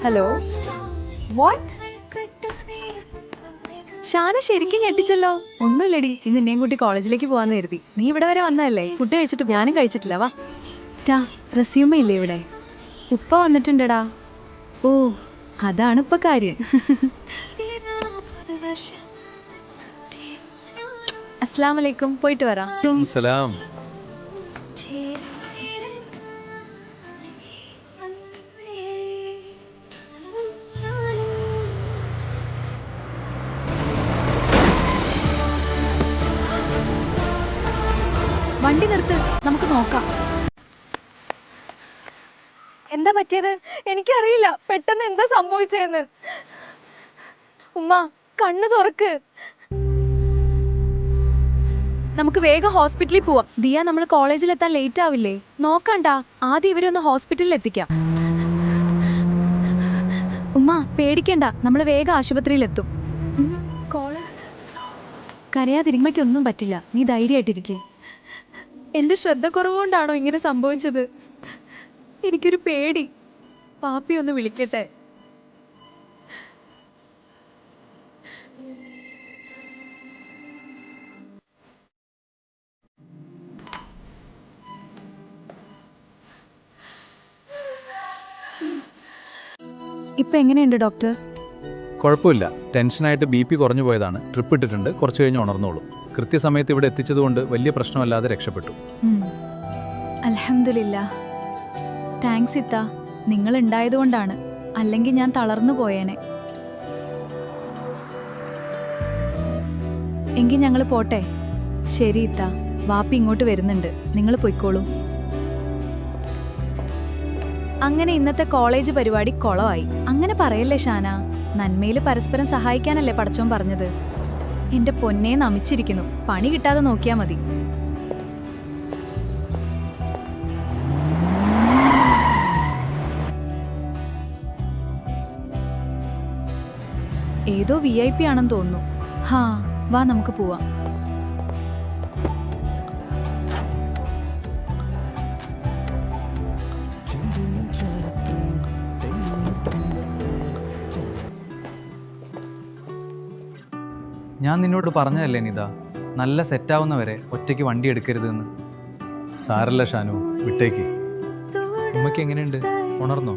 Hello what Shana ശരിക്കും ഞെട്ടിച്ചല്ലോ. ഒന്നുമില്ലടി, ഇന്ന് നിന്നെയും കൂട്ടി കോളേജിലേക്ക് പോവാന്ന് കരുതി. നീ ഇവിടെ വരെ വന്നതല്ലേ? ഫുഡ് കഴിച്ചിട്ട് ഞാനും കഴിച്ചിട്ടില്ല. വാ റെസ്യൂമ ഇല്ലേ ഇവിടെ? ഉപ്പ വന്നിട്ടുണ്ടടാ. ഓ അതാണ് ഇപ്പൊ കാര്യം. അസ്സലാമലൈക്കും. പോയിട്ട് വരാം. സലാം. വണ്ടി നിർത്ത്, നമുക്ക് നോക്കാം. എന്താ പറ്റിയത്? എനിക്കറിയില്ല, പെട്ടെന്ന് എന്താ സംഭവിച്ചതെന്ന്. ഉമ്മ കണ്ണു തുറക്ക്. നമുക്ക് വേഗം ഹോസ്പിറ്റലിൽ പോവാം. ദിയ, നമ്മൾ കോളേജിൽ എത്താൻ ലേറ്റ് ആവില്ലേ? നോക്കണ്ട, ആദ്യം ഇവരൊന്ന് ഹോസ്പിറ്റലിൽ എത്തിക്കാം. ഉമ്മ പേടിക്കണ്ട, നമ്മൾ വേഗം ആശുപത്രിയിൽ എത്തും. കരയാതിരിക്കുമ്പൊന്നും പറ്റില്ല, നീ ധൈര്യമായിട്ടിരിക്കേ. എന്റെ ശ്രദ്ധ കുറവുകൊണ്ടാണോ ഇങ്ങനെ സംഭവിച്ചത്? എനിക്കൊരു പേടി. പാപ്പി ഒന്ന് വിളിക്കട്ടെ. ഇപ്പൊ എങ്ങനെയുണ്ട് ഡോക്ടർ? കുഴപ്പമില്ല, ടെൻഷനായിട്ട് BP കുറഞ്ഞു പോയതാണ്. ട്രിപ്പ് ഇട്ടിട്ടുണ്ട്, കുറച്ച് കഴിഞ്ഞ് ഉണർന്നോളൂ. കൃത്യസമയത്ത് ഇവിടെ എത്തിച്ചതുകൊണ്ട് വലിയ പ്രശ്നമല്ലാതെ രക്ഷപ്പെട്ടു. അൽഹംദുലില്ലാ. താങ്ക്സ് ഇത്ത, നിങ്ങൾ ഉണ്ടായതുകൊണ്ടാണ്, അല്ലെങ്കിൽ ഞാൻ തളർന്നു പോയേനെ. എങ്കിൽ ഞങ്ങൾ പോട്ടെ. ശരി ഇത്ത, വാപ്പി ഇങ്ങോട്ട് വരുന്നുണ്ട്, നിങ്ങൾ പൊയ്ക്കോളൂ. അങ്ങനെ ഇന്നത്തെ കോളേജ് പരിപാടി കൊളവായി. അങ്ങനെ പറയല്ലേ ഷാന, നന്മയിൽ പരസ്പരം സഹായിക്കാനല്ലേ പടച്ചോൻ പറഞ്ഞത്. എന്റെ പൊന്നെ നമിച്ചിരിക്കുന്നു, പണി കിട്ടാതെ നോക്കിയാ മതി. ഏതോ VIP ആണെന്ന് തോന്നുന്നു. ഹാ വാ, നമുക്ക് പോവാം. ഞാൻ നിന്നോട് പറഞ്ഞതല്ലേ നിത, നല്ല സെറ്റാവുന്നവരെ ഒറ്റയ്ക്ക് വണ്ടി എടുക്കരുതെന്ന്. സാരല്ല ഷാനു, വിട്ടേക്ക്. ഉമ്മയ്ക്ക് എങ്ങനെയുണ്ട്? ഉണർന്നോ?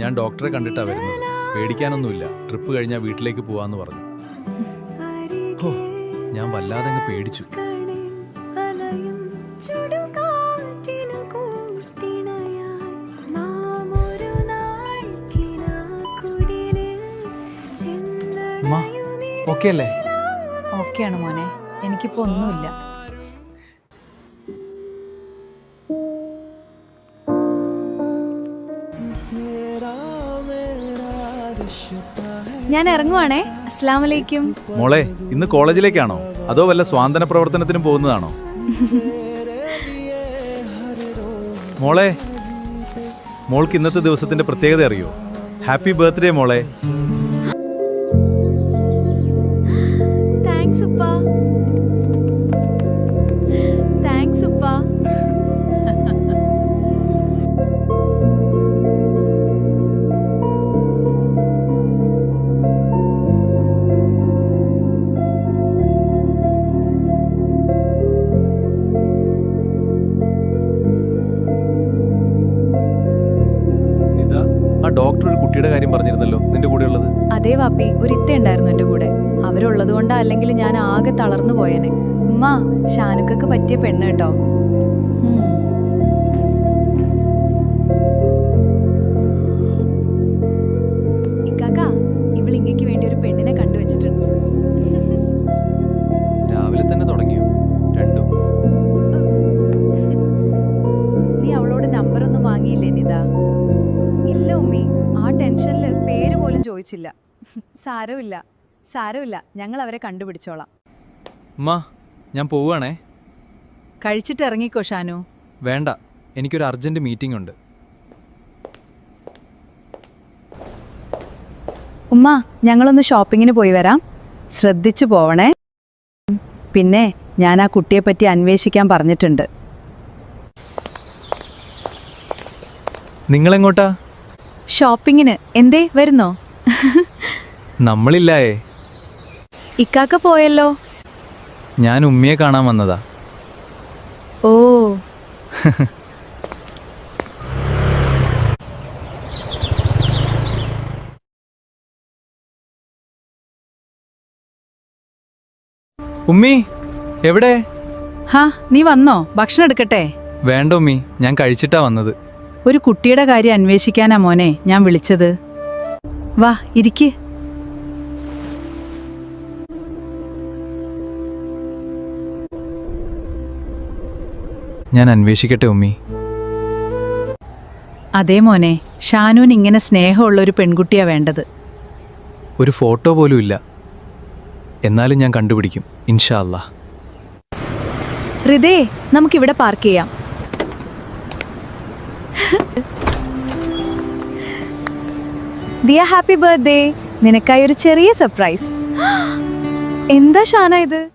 ഞാൻ ഡോക്ടറെ കണ്ടിട്ടാണ് വരുന്നത്. പേടിക്കാനൊന്നുമില്ല, ട്രിപ്പ് കഴിഞ്ഞാൽ വീട്ടിലേക്ക് പോവാന്ന് പറഞ്ഞു. ഓ, ഞാൻ വല്ലാതെ അങ്ങ് പേടിച്ചു. ഓക്കെ അല്ലേ? ഓക്കെയാണ് മോനെ, എനിക്കിപ്പോ ഒന്നുമില്ല. ഞാൻ ഇറങ്ങുവാണേ. അസ്സലാമലൈക്കും. മോളെ, ഇന്ന് കോളേജിലേക്കാണോ അതോ വല്ല സ്വാതന്ത്ര്യ പ്രവർത്തനത്തിനും പോകുന്നതാണോ? മോളെ, മോൾക്ക് ഇന്നത്തെ ദിവസത്തിന്റെ പ്രത്യേകത അറിയോ? ഹാപ്പി ബർത്ത്ഡേ മോളെ. താങ്ക്സ് ഉപ്പ. താങ്ക്സ് ഉപ്പ. ആ ഡോക്ടർ ഒരു കുട്ടിയുടെ കാര്യം പറഞ്ഞിരുന്നല്ലോ, നിന്റെ കൂടെ ഉള്ളത്? അതേ വാപ്പി, ഒരു ഇത്ത ഉണ്ടായിരുന്നു എന്റെ കൂടെ. അവരുള്ളത് കൊണ്ടാ, അല്ലെങ്കിൽ ഞാൻ ആകെ തളർന്നു പോയേനെ. ഉമ്മ, ഷാനുക്കക്ക് പറ്റിയ പെണ്ണ് കേട്ടോ. ഇക്കാക്ക, ഇവളിങ്ങയ്ക്ക് വേണ്ടി ഒരു പെണ്ണിനെ കണ്ടുവച്ചിട്ടുണ്ട്. രാവിലെ തന്നെ തുടങ്ങിയോ രണ്ടും? നീ അവളോട് നമ്പറൊന്നും വാങ്ങിയില്ലേ നിത? ഇല്ല ഉമ്മി, ആ ടെൻഷനിൽ പേര് പോലും ചോദിച്ചില്ല. സാരമില്ല സാരമില്ല, ഞങ്ങൾ അവരെ കണ്ടുപിടിച്ചോളാം. ഞാൻ പോവുകയാണേ. കഴിച്ചിട്ട് ഇറങ്ങിക്കോ ഷാനു. വേണ്ട, എനിക്കൊരു അർജന്റ് മീറ്റിംഗ് ഉണ്ട്. ഉമ്മ, ഞങ്ങളൊന്ന് ഷോപ്പിങ്ങിന് പോയി വരാം. ശ്രദ്ധിച്ചു പോവണേ. പിന്നെ ഞാൻ ആ കുട്ടിയെപ്പറ്റി അന്വേഷിക്കാൻ പറഞ്ഞിട്ടുണ്ട്. നിങ്ങളെങ്ങോട്ടാ? ഷോപ്പിങ്ങിന്. എന്തേ വരുന്നോ? നമ്മളില്ലായേ. ഇക്കാക്ക പോയല്ലോ. ഞാൻ ഉമ്മിയെ കാണാൻ വന്നതാ. ഓ. ഉമ്മി എവിടെ? ഹാ, നീ വന്നോ? ഭക്ഷണം എടുക്കട്ടെ? വേണ്ട ഉമ്മി, ഞാൻ കഴിച്ചിട്ടാ വന്നത്. ഒരു കുട്ടിയുടെ കാര്യം അന്വേഷിക്കാനാ മോനെ ഞാൻ വിളിച്ചത്. വാ ഇരിക്ക്. ഞാൻ അന്വേഷിക്കട്ടെ ഉമ്മി. അതേ മോനെ, ഷാനുവിന് ഇങ്ങനെ സ്നേഹമുള്ള ഒരു പെൺകുട്ടിയാ വേണ്ടത്. ഒരു ഫോട്ടോ പോലും ഇല്ല. എന്നാലും ഞാൻ കണ്ടുപിടിക്കും ഇൻഷാ അല്ലാ. ഹൃദേ, നമുക്കിവിടെ പാർക്ക് ചെയ്യാം. Diya, happy birthday. നിനക്കായി ഒരു ചെറിയ സർപ്രൈസ്. എന്താ ഷാന ഇത്?